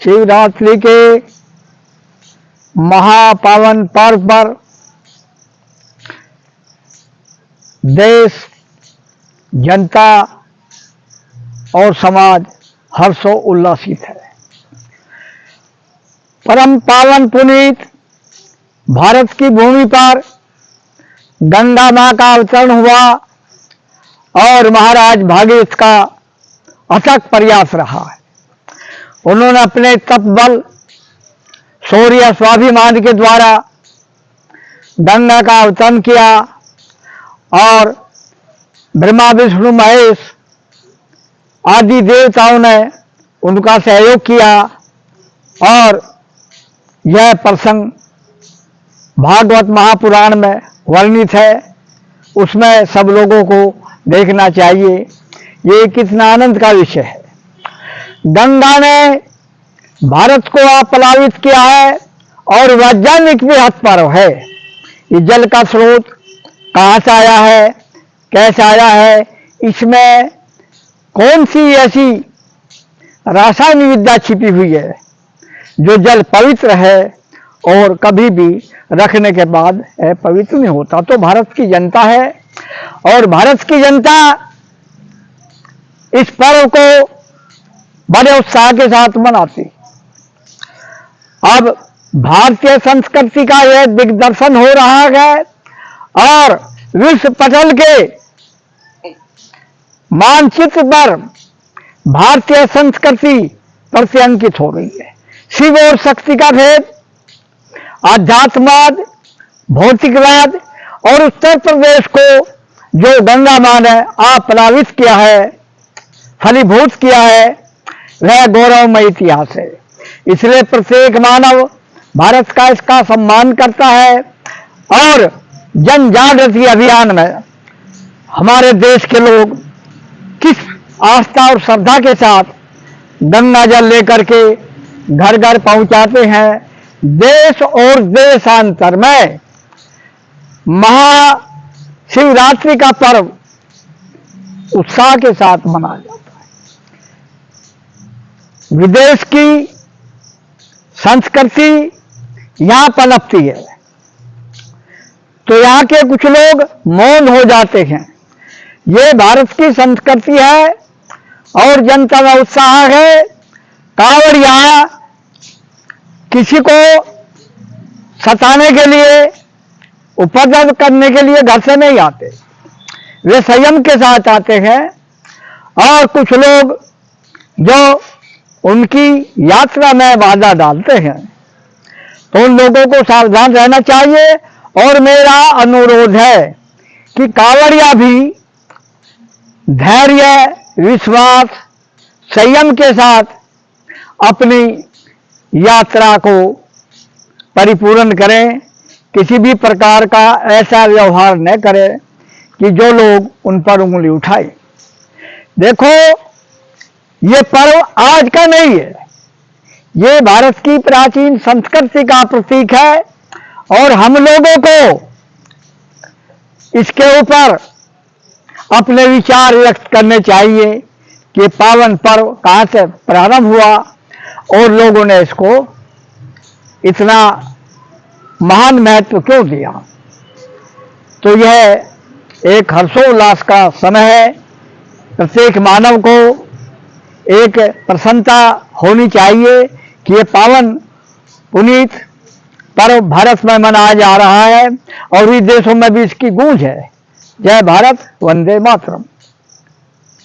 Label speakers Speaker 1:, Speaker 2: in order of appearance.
Speaker 1: शिवरात्रि के महापावन पर्व पर देश, जनता और समाज हर्षोल्लासित है। परम पावन पुनीत भारत की भूमि पर गंगा मां का अवतरण हुआ और महाराज भागीरथ का अथक प्रयास रहा है। उन्होंने अपने तपबल, शौर्य, स्वाभिमान के द्वारा गंगा का अवतरण किया और ब्रह्मा, विष्णु, महेश आदि देवताओं ने उनका सहयोग किया और यह प्रसंग भागवत महापुराण में वर्णित है। उसमें सब लोगों को देखना चाहिए। ये कितना आनंद का विषय है। गंगा ने भारत को प्लावित किया है और वैज्ञानिक भी हतपर्व है। ये जल का स्रोत कहाँ से आया है, कैसे आया है, इसमें कौन सी ऐसी रासायनिक विद्या छिपी हुई है जो जल पवित्र है और कभी भी रखने के बाद पवित्र नहीं होता। तो भारत की जनता है और भारत की जनता इस पर्व को बड़े उत्साह के साथ मनाती। अब भारतीय संस्कृति का यह दिग्दर्शन हो रहा है और विश्व पटल के मानचित्र पर भारतीय संस्कृति प्रतिअंकित हो रही है। शिव और शक्ति का भेद, आध्यात्मवाद, भौतिकवाद और उत्तर प्रदेश को जो गंगा मां ने प्लावित किया है, फलीभूत किया है, वह गौरवमय इतिहास है। इसलिए प्रत्येक मानव भारत का इसका सम्मान करता है और जन जागृति अभियान में हमारे देश के लोग किस आस्था और श्रद्धा के साथ गंगा जल लेकर के घर घर पहुंचाते हैं। देश और देशांतर में महाशिवरात्रि का पर्व उत्साह के साथ मनाया जाता है। विदेश की संस्कृति यहां पनपती है तो यहाँ के कुछ लोग मौन हो जाते हैं। ये भारत की संस्कृति है और जनता का उत्साह है। कांवड़िया किसी को सताने के लिए, उपद्रव करने के लिए घर से नहीं आते, वे संयम के साथ आते हैं। और कुछ लोग जो उनकी यात्रा में बाधा डालते हैं तो उन लोगों को सावधान रहना चाहिए। और मेरा अनुरोध है कि कांवड़िया भी धैर्य, विश्वास, संयम के साथ अपनी यात्रा को परिपूर्ण करें। किसी भी प्रकार का ऐसा व्यवहार न करें कि जो लोग उन पर उंगली उठाए। देखो, ये पर्व आज का नहीं है, ये भारत की प्राचीन संस्कृति का प्रतीक है और हम लोगों को इसके ऊपर अपने विचार व्यक्त करने चाहिए कि पावन पर्व कहाँ से प्रारंभ हुआ और लोगों ने इसको इतना महान महत्व क्यों दिया। तो यह एक हर्षोल्लास का समय है। प्रत्येक मानव को एक प्रसन्नता होनी चाहिए कि ये पावन पुनीत पर्व भारत में मनाया जा रहा है और विदेशों में भी इसकी गूंज है। जय भारत, वंदे मातरम।